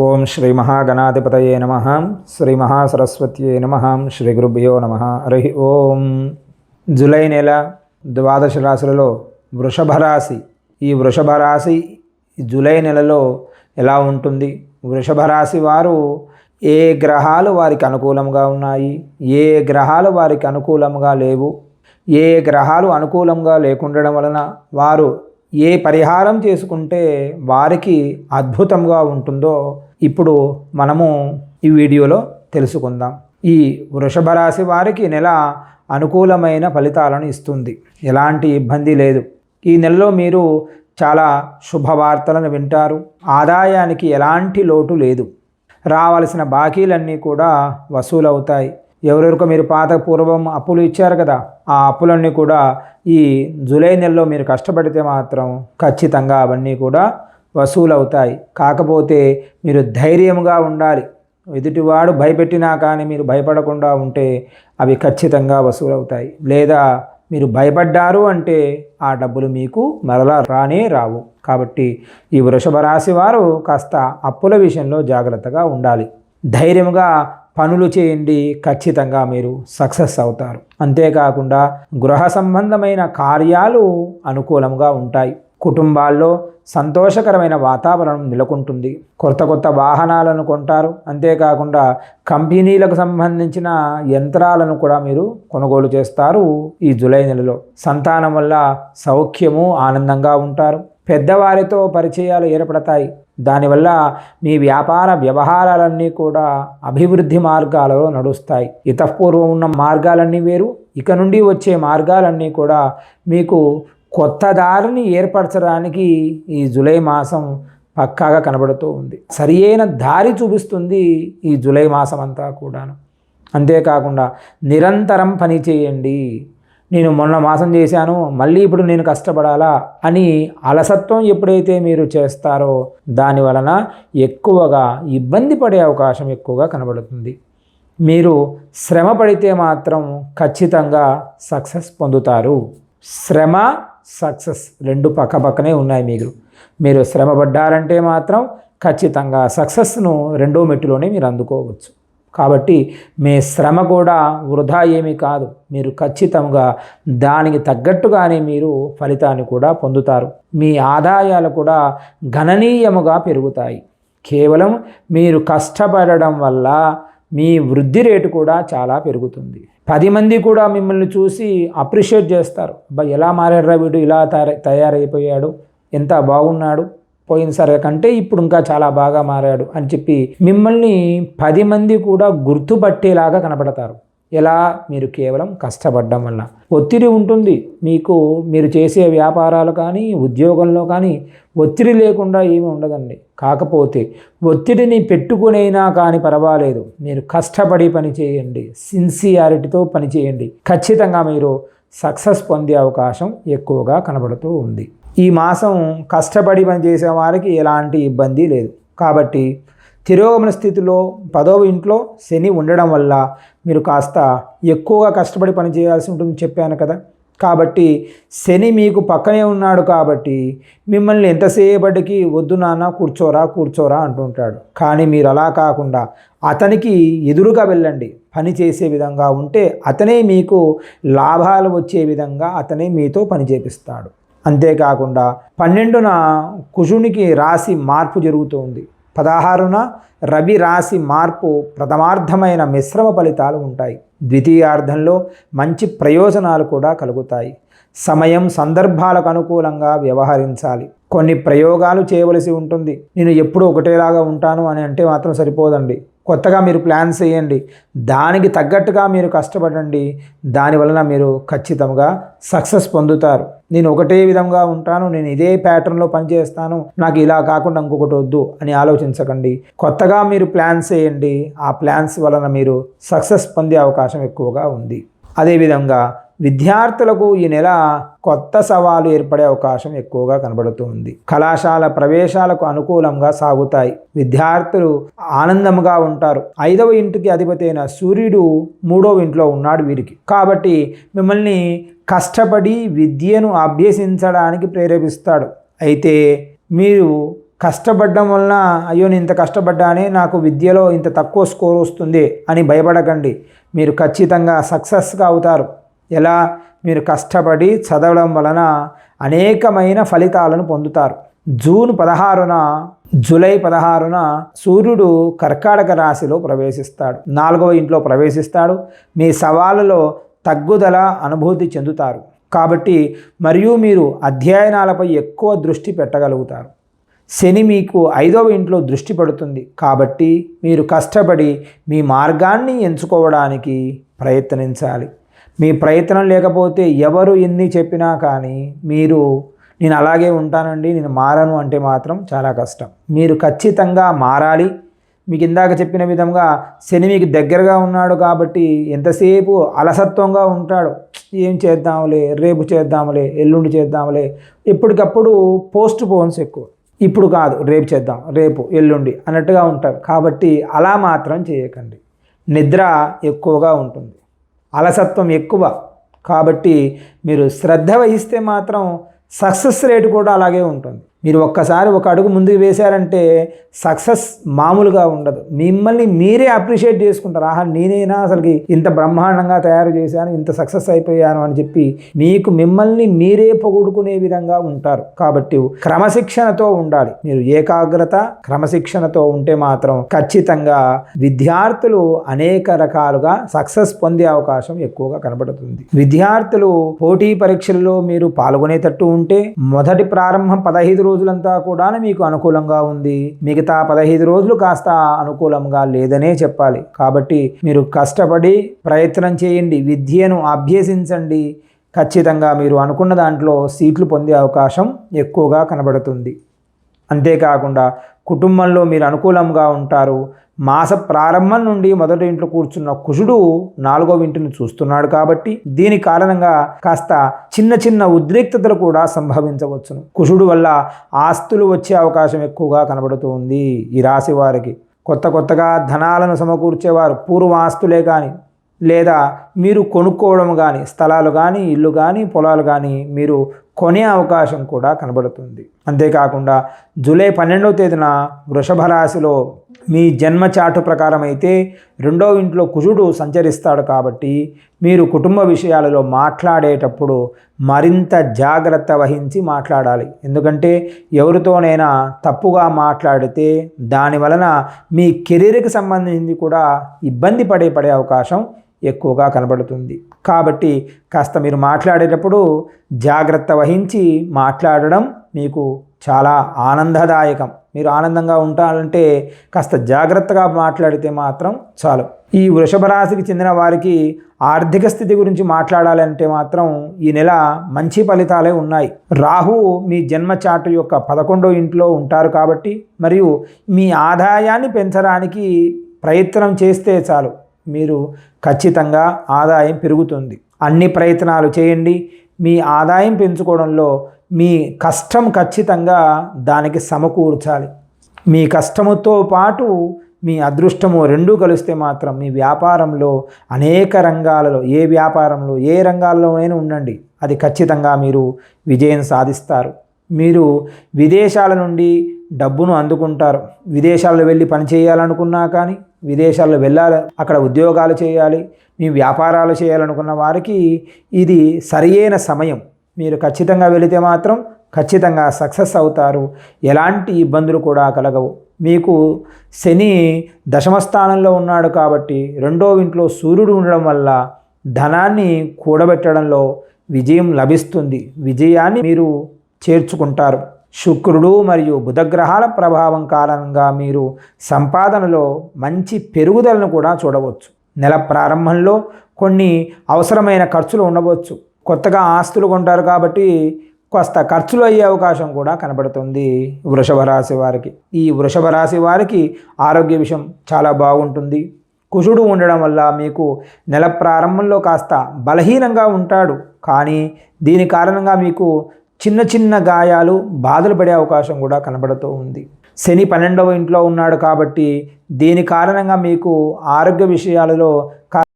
ఓం శ్రీ మహాగణాధిపతయే నమః. శ్రీ మహాసరస్వత్యే నమః. శ్రీ గురుభ్యో నమః. హరి ఓం. జూలై నెల ద్వాదశ రాశులలో వృషభ రాశి. ఈ వృషభ రాశి జూలై నెలలో ఎలా ఉంటుంది? వృషభ రాశి వారు ఏ గ్రహాలు వారికి అనుకూలంగా ఉన్నాయి, ఏ గ్రహాలు వారికి అనుకూలంగా లేవు, ఏ గ్రహాలు అనుకూలంగా లేకుండడం వలన వారు ఏ పరిహారం చేసుకుంటే వారికి అద్భుతంగా ఉంటుందో ఇప్పుడు మనము ఈ వీడియోలో తెలుసుకుందాం. ఈ వృషభ రాశి వారికి నెల అనుకూలమైన ఫలితాలను ఇస్తుంది. ఎలాంటి ఇబ్బంది లేదు. ఈ నెలలో మీరు చాలా శుభవార్తలను వింటారు. ఆదాయానికి ఎలాంటి లోటు లేదు. రావాల్సిన బాకీలన్నీ కూడా వసూలవుతాయి. ఎవరెవరికో మీరు పాత పూర్వం అప్పులు ఇచ్చారు కదా, ఆ అప్పులన్నీ కూడా ఈ జూలై నెలలో మీరు కష్టపడితే మాత్రం ఖచ్చితంగా అవన్నీ కూడా వసూలవుతాయి. కాకపోతే మీరు ధైర్యంగా ఉండాలి. ఎదుటివాడు భయపెట్టినా కానీ మీరు భయపడకుండా ఉంటే అవి ఖచ్చితంగా వసూలవుతాయి. లేదా మీరు భయపడ్డారు అంటే ఆ డబ్బులు మీకు మరలా రానే రావు. కాబట్టి ఈ వృషభ రాశి వారు కాస్త అప్పుల విషయంలో జాగ్రత్తగా ఉండాలి. ధైర్యంగా పనులు చేయండి, ఖచ్చితంగా మీరు సక్సెస్ అవుతారు. అంతేకాకుండా గృహ సంబంధమైన కార్యాలు అనుకూలంగా ఉంటాయి. కుటుంబాల్లో సంతోషకరమైన వాతావరణం నెలకొంటుంది. కొత్త కొత్త వాహనాలను కొంటారు. అంతేకాకుండా కంపెనీలకు సంబంధించిన యంత్రాలను కూడా మీరు కొనుగోలు చేస్తారు. ఈ జూలై నెలలో సంతానం వల్ల సౌఖ్యము, ఆనందంగా ఉంటారు. పెద్దవారితో పరిచయాలు ఏర్పడతాయి. దానివల్ల మీ వ్యాపార వ్యవహారాలన్నీ కూడా అభివృద్ధి మార్గాలలో నడుస్తాయి. ఇతపూర్వం ఉన్న మార్గాలన్నీ వేరు, ఇక నుండి వచ్చే మార్గాలన్నీ కూడా మీకు కొత్త దారిని ఏర్పరచడానికి ఈ జూలై మాసం పక్కాగా కనబడుతూ ఉంది. సరియైన దారి చూపిస్తుంది ఈ జూలై మాసం అంతా కూడాను. అంతేకాకుండా నిరంతరం పని చేయండి. నేను మొన్న మాసం చేశాను, మళ్ళీ ఇప్పుడు నేను కష్టపడాలా అని అలసత్వం ఎప్పుడైతే మీరు చేస్తారో దాని వలన ఎక్కువగా ఇబ్బంది పడే అవకాశం ఎక్కువగా కనబడుతుంది. మీరు శ్రమ పడితే మాత్రం ఖచ్చితంగా సక్సెస్ పొందుతారు. శ్రమ, సక్సెస్ రెండు పక్కపక్కనే ఉన్నాయి. మీరు శ్రమ పడ్డారంటే మాత్రం ఖచ్చితంగా సక్సెస్ను రెండో మెట్టులోనే మీరు అందుకోవచ్చు. కాబట్టి మీ శ్రమ కూడా వృధా ఏమీ కాదు. మీరు ఖచ్చితంగా దానికి తగ్గట్టుగానే మీరు ఫలితాన్ని కూడా పొందుతారు. మీ ఆదాయాలు కూడా గణనీయముగా పెరుగుతాయి. కేవలం మీరు కష్టపడడం వల్ల మీ వృద్ధి రేటు కూడా చాలా పెరుగుతుంది. 10 మంది కూడా మిమ్మల్ని చూసి అప్రిషియేట్ చేస్తారు. ఎలా మారాడురా వీడు, ఇలా తయారైపోయాడు, ఎంత బాగున్నాడు, పోయినసారి కంటే ఇప్పుడు ఇంకా చాలా బాగా మారాడు అని చెప్పి మిమ్మల్ని 10 మంది కూడా గుర్తుపట్టేలాగా కనపడతారు. ఎలా? మీరు కేవలం కష్టపడడం వల్ల. ఒత్తిడి ఉంటుంది మీకు. మీరు చేసే వ్యాపారాలు కానీ ఉద్యోగంలో కానీ ఒత్తిడి లేకుండా ఏమీ ఉండదండి. కాకపోతే ఒత్తిడిని పెట్టుకునైనా కానీ పర్వాలేదు, మీరు కష్టపడి పని చేయండి, సిన్సియారిటీతో పని చేయండి. ఖచ్చితంగా మీరు సక్సెస్ పొందే అవకాశం ఎక్కువగా కనబడుతూ ఉంది. ఈ మాసం కష్టపడి పనిచేసే వారికి ఎలాంటి ఇబ్బంది లేదు. కాబట్టి తిరోగమన స్థితిలో 10వ ఇంట్లో శని ఉండడం వల్ల మీరు కాస్త ఎక్కువగా కష్టపడి పని చేయాల్సి ఉంటుంది చెప్పాను కదా. కాబట్టి శని మీకు పక్కనే ఉన్నాడు కాబట్టి మిమ్మల్ని ఎంతసేపటికి వద్దు నాన్న కూర్చోరా అంటుంటాడు. కానీ మీరు అలా కాకుండా అతనికి ఎదురుగా వెళ్ళండి. పని చేసే విధంగా ఉంటే అతనే మీకు లాభాలు వచ్చే విధంగా అతనే మీతో పని చేపిస్తాడు. అంతేకాకుండా 12న కుజునికి రాశి మార్పు జరుగుతుంది. 16న రవి రాశి మార్పు ప్రథమార్థమైన మిశ్రమ ఫలితాలు ఉంటాయి. ద్వితీయార్థంలో మంచి ప్రయోజనాలు కూడా కలుగుతాయి. సమయం సందర్భాలకు అనుకూలంగా వ్యవహరించాలి. కొన్ని ప్రయోగాలు చేయవలసి ఉంటుంది. నేను ఎప్పుడూ ఒకటేలాగా ఉంటాను అని అంటే మాత్రం సరిపోదండి. కొత్తగా మీరు ప్లాన్స్ చేయండి. దానికి తగ్గట్టుగా మీరు కష్టపడండి. దానివలన మీరు ఖచ్చితంగా సక్సెస్ పొందుతారు. నేను ఒకటే విధంగా ఉంటాను, నేను ఇదే ప్యాటర్న్లో పనిచేస్తాను, నాకు ఇలా కాకుండా ఇంకొకటి వద్దు అని ఆలోచించకండి. కొత్తగా మీరు ప్లాన్స్ చేయండి. ఆ ప్లాన్స్ వలన మీరు సక్సెస్ పొందే అవకాశం ఎక్కువగా ఉంది. అదేవిధంగా విద్యార్థులకు ఈ నెల కొత్త సవాలు ఏర్పడే అవకాశం ఎక్కువగా కనబడుతుంది. కళాశాల ప్రవేశాలకు అనుకూలంగా సాగుతాయి. విద్యార్థులు ఆనందంగా ఉంటారు. 5వ ఇంటికి అధిపతి అయిన సూర్యుడు 3వ ఇంట్లో ఉన్నాడు వీరికి. కాబట్టి మిమ్మల్ని కష్టపడి విద్యను అభ్యసించడానికి ప్రేరేపిస్తాడు. అయితే మీరు కష్టపడడం వలన అయ్యో నేను ఇంత కష్టపడ్డానే నాకు విద్యలో ఇంత తక్కువ స్కోర్ వస్తుంది అని భయపడకండి. మీరు ఖచ్చితంగా సక్సెస్గా అవుతారు. ఎలా? మీరు కష్టపడి చదవడం వలన అనేకమైన ఫలితాలను పొందుతారు. జూలై 16న సూర్యుడు కర్కాటక రాశిలో ప్రవేశిస్తాడు, 4వ ఇంట్లో ప్రవేశిస్తాడు. మీ సవాళ్ళలో తగ్గుదల అనుభూతి చెందుతారు కాబట్టి మరియు మీరు అధ్యయనాలపై ఎక్కువ దృష్టి పెట్టగలుగుతారు. శని మీకు 5వ ఇంట్లో దృష్టి పడుతుంది కాబట్టి మీరు కష్టపడి మీ మార్గాన్ని ఎంచుకోవడానికి ప్రయత్నించాలి. మీ ప్రయత్నం లేకపోతే ఎవరు ఎన్ని చెప్పినా కానీ మీరు నేను అలాగే ఉంటానండి, నేను మారను అంటే మాత్రం చాలా కష్టం. మీరు ఖచ్చితంగా మారాలి. మీకు ఇందాక చెప్పిన విధంగా శని మీకు దగ్గరగా ఉన్నాడు కాబట్టి ఎంతసేపు అలసత్వంగా ఉంటాడు. ఏం చేద్దాంలే, రేపు చేద్దాంలే, ఎల్లుండి చేద్దాంలే, ఎప్పటికప్పుడు పోస్ట్ పోన్స్ ఎక్కువ. ఇప్పుడు కాదు, రేపు చేద్దాం, రేపు ఎల్లుండి అన్నట్టుగా ఉంటారు. కాబట్టి అలా మాత్రం చేయకండి. నిద్ర ఎక్కువగా ఉంటుంది, అలసత్వం ఎక్కువ. కాబట్టి మీరు శ్రద్ధ వహిస్తే మాత్రం సక్సెస్ రేటు కూడా అలాగే ఉంటుంది. మీరు ఒక్కసారి ఒక అడుగు ముందుకు వేశారంటే సక్సెస్ మామూలుగా ఉండదు. మిమ్మల్ని మీరే అప్రిషియేట్ చేసుకుంటారు. ఆహా, నేనేనా అసలుకి ఇంత బ్రహ్మాండంగా తయారు చేశాను, ఇంత సక్సెస్ అయిపోయాను అని చెప్పి మీకు మిమ్మల్ని మీరే పొగుడుకునే విధంగా ఉంటారు. కాబట్టి క్రమశిక్షణతో ఉండాలి. మీరు ఏకాగ్రత క్రమశిక్షణతో ఉంటే మాత్రం ఖచ్చితంగా విద్యార్థులు అనేక రకాలుగా సక్సెస్ పొందే అవకాశం ఎక్కువగా కనబడుతుంది. విద్యార్థులు పోటీ పరీక్షల్లో మీరు పాల్గొనేటట్టు ఉంటే మొదటి ప్రారంభం 15 రోజులంతా కూడా మీకు అనుకూలంగా ఉంది. మిగతా 15 రోజులు కాస్త అనుకూలంగా లేదనే చెప్పాలి. కాబట్టి మీరు కష్టపడి ప్రయత్నం చేయండి, విద్యను అభ్యసించండి. ఖచ్చితంగా మీరు అనుకున్న దాంట్లో సీట్లు పొందే అవకాశం ఎక్కువగా కనబడుతుంది. అంతేకాకుండా కుటుంబంలో మీరు అనుకూలంగా ఉంటారు. మాస ప్రారంభం నుండి మొదటి ఇంట్లో కూర్చున్న కుజుడు 4వ ఇంటిని చూస్తున్నాడు కాబట్టి దీని కారణంగా కాస్త చిన్న చిన్న ఉద్రిక్తతలు కూడా సంభవించవచ్చును. కుజుడు వల్ల ఆస్తులు వచ్చే అవకాశం ఎక్కువగా కనబడుతూ ఉంది. ఈ రాశి వారికి కొత్తగా ధనాలను సమకూర్చేవారు పూర్వ ఆస్తులే కానీ లేదా మీరు కొనుక్కోవడం కానీ, స్థలాలు కానీ, ఇల్లు కానీ, పొలాలు కానీ మీరు కొనే అవకాశం కూడా కనబడుతుంది. అంతేకాకుండా జూలై 12వ తేదీన వృషభ రాశిలో మీ జన్మ చాటు ప్రకారం అయితే 2వ ఇంట్లో కుజుడు సంచరిస్తాడు కాబట్టి మీరు కుటుంబ విషయాలలో మాట్లాడేటప్పుడు మరింత జాగ్రత్త వహించి మాట్లాడాలి. ఎందుకంటే ఎవరితోనైనా తప్పుగా మాట్లాడితే దాని వలన మీ కెరీర్కి సంబంధించి కూడా ఇబ్బంది పడే అవకాశం ఎక్కువగా కనబడుతుంది. కాబట్టి కాస్త మీరు మాట్లాడేటప్పుడు జాగ్రత్త వహించి మాట్లాడడం మీకు చాలా ఆనందదాయకం. మీరు ఆనందంగా ఉంటారంటే కాస్త జాగ్రత్తగా మాట్లాడితే మాత్రం చాలు. ఈ వృషభ రాశికి చెందిన వారికి ఆర్థిక స్థితి గురించి మాట్లాడాలంటే మాత్రం ఈ నెల మంచి ఫలితాలే ఉన్నాయి. రాహువు మీ జన్మ చార్టు యొక్క 11వ ఇంట్లో ఉంటారు కాబట్టి మరియు మీ ఆదాయాన్ని పెంచడానికి ప్రయత్నం చేస్తే చాలు, మీరు ఖచ్చితంగా ఆదాయం పెరుగుతుంది. అన్ని ప్రయత్నాలు చేయండి. మీ ఆదాయం పెంచుకోవడంలో మీ కష్టం ఖచ్చితంగా దానికి సమకూర్చాలి. మీ కష్టముతో పాటు మీ అదృష్టము రెండూ కలిస్తే మాత్రం మీ వ్యాపారంలో అనేక రంగాలలో ఏ రంగాల్లోనైనా ఉండండి, అది ఖచ్చితంగా మీరు విజయం సాధిస్తారు. మీరు విదేశాల నుండి డబ్బును అందుకుంటారు. విదేశాల్లో వెళ్ళి పని చేయాలనుకున్నా కానీ, విదేశాల్లో వెళ్ళాలి, అక్కడ ఉద్యోగాలు చేయాలి, మీ వ్యాపారాలు చేయాలనుకున్న వారికి ఇది సరియైన సమయం. మీరు ఖచ్చితంగా వెళితే మాత్రం ఖచ్చితంగా సక్సెస్ అవుతారు. ఎలాంటి ఇబ్బందులు కూడా కలగవు. మీకు శని దశమ స్థానంలో ఉన్నాడు కాబట్టి 2వ ఇంట్లో సూర్యుడు ఉండడం వల్ల ధనాన్ని కూడబెట్టడంలో విజయం లభిస్తుంది. విజయాన్ని మీరు చేర్చుకుంటారు. శుక్రుడు మరియు బుధగ్రహాల ప్రభావం కారణంగా మీరు సంపాదనలో మంచి పెరుగుదలను కూడా చూడవచ్చు. నెల ప్రారంభంలో కొన్ని అవసరమైన ఖర్చులు ఉండవచ్చు. కొత్తగా ఆస్తులు కొంటారు కాబట్టి కాస్త ఖర్చులు అయ్యే అవకాశం కూడా కనబడుతుంది వృషభ రాశి వారికి. ఈ వృషభ రాశి వారికి ఆరోగ్య విషయం చాలా బాగుంటుంది. కుజుడు ఉండడం వల్ల మీకు నెల ప్రారంభంలో కాస్త బలహీనంగా ఉంటాడు, కానీ దీని కారణంగా మీకు చిన్న చిన్న గాయాలు, బాధలు పడే అవకాశం కూడా కనబడుతూ ఉంది. శని 12వ ఇంట్లో ఉన్నాడు కాబట్టి దీని కారణంగా మీకు ఆరోగ్య విషయాలలో